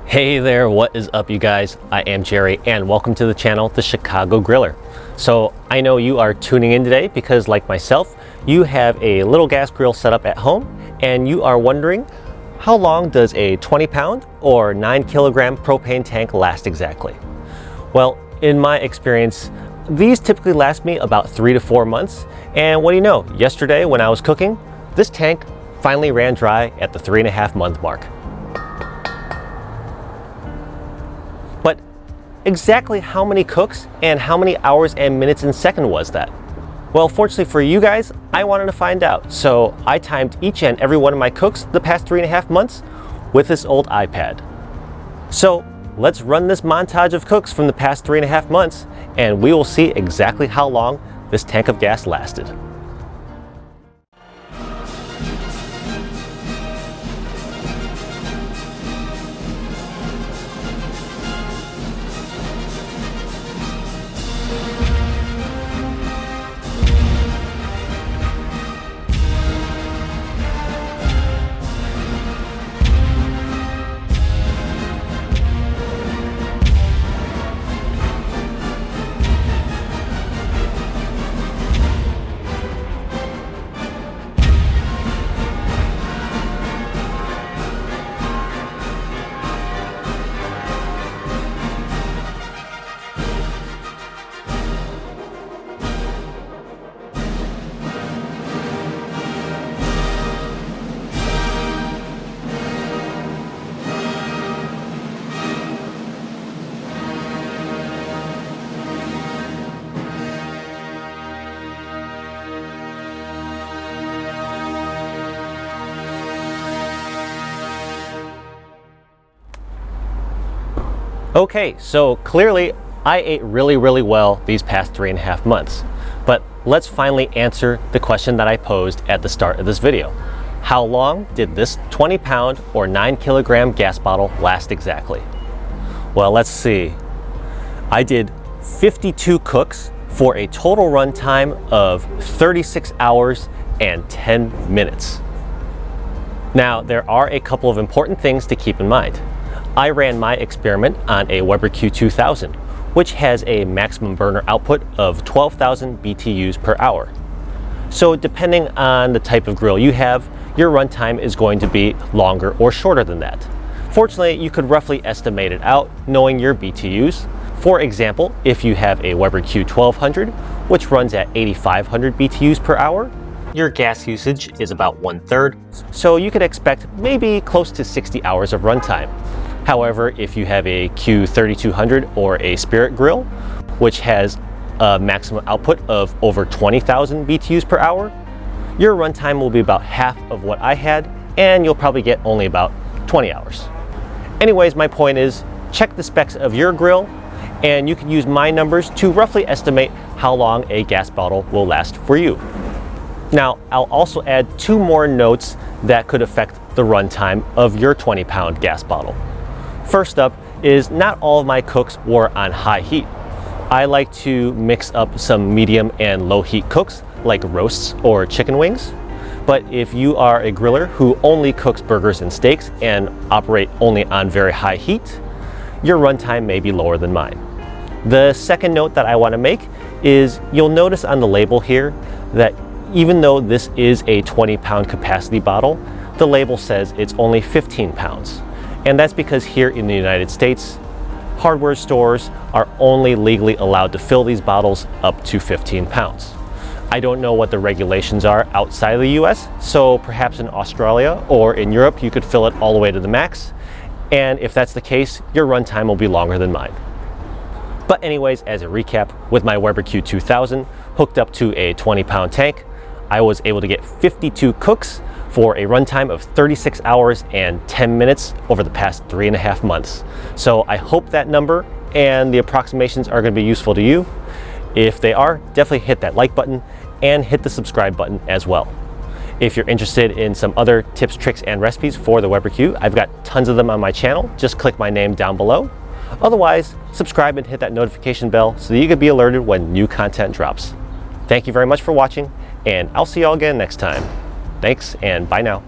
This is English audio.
Hey there, what is up you guys? I am Jerry and welcome to the channel, The Chicago Griller. So I know you are tuning in today because like myself, you have a little gas grill set up at home and you are wondering how long does a 20-pound or 9-kilogram propane tank last exactly? Well, in my experience, these typically last me about 3 to 4 months. And what do you know, yesterday when I was cooking, this tank finally ran dry at the 3.5-month mark. But exactly how many cooks and how many hours and minutes and seconds was that? Well, fortunately for you guys, I wanted to find out. So I timed each and every one of my cooks the past 3.5 months with this old iPad. So let's run this montage of cooks from the past 3.5 months and we will see exactly how long this tank of gas lasted. Okay, so clearly I ate really well these past 3.5 months, but let's finally answer the question that I posed at the start of this video. How long did this 20-pound or 9-kilogram gas bottle last exactly? Well, let's see. I did 52 cooks for a total run time of 36 hours and 10 minutes. Now, there are a couple of important things to keep in mind. I ran my experiment on a Weber Q2000, which has a maximum burner output of 12,000 BTUs per hour. So depending on the type of grill you have, your runtime is going to be longer or shorter than that. Fortunately, you could roughly estimate it out knowing your BTUs. For example, if you have a Weber Q1200, which runs at 8,500 BTUs per hour, your gas usage is about 1/3, so you could expect maybe close to 60 hours of runtime. However, if you have a Q3200 or a Spirit grill, which has a maximum output of over 20,000 BTUs per hour, your runtime will be about half of what I had, and you'll probably get only about 20 hours. Anyways, my point is, check the specs of your grill, and you can use my numbers to roughly estimate how long a gas bottle will last for you. Now, I'll also add 2 more notes that could affect the runtime of your 20-pound gas bottle. First up is not all of my cooks were on high heat. I like to mix up some medium and low heat cooks like roasts or chicken wings. But if you are a griller who only cooks burgers and steaks and operate only on very high heat, your runtime may be lower than mine. The second note that I want to make is you'll notice on the label here that even though this is a 20-pound capacity bottle, the label says it's only 15 pounds. And that's because here in the United States, hardware stores are only legally allowed to fill these bottles up to 15 pounds. I don't know what the regulations are outside of the US, so perhaps in Australia or in Europe you could fill it all the way to the max. And if that's the case, your runtime will be longer than mine. But anyways, as a recap, with my Weber Q2000 hooked up to a 20-pound tank, I was able to get 52 cooks for a runtime of 36 hours and 10 minutes over the past 3.5 months. So I hope that number and the approximations are going to be useful to you. If they are, definitely hit that like button and hit the subscribe button as well. If you're interested in some other tips, tricks, and recipes for the Weber Q, I've got tons of them on my channel. Just click my name down below. Otherwise, subscribe and hit that notification bell so that you can be alerted when new content drops. Thank you very much for watching, and I'll see you all again next time. Thanks, and bye now.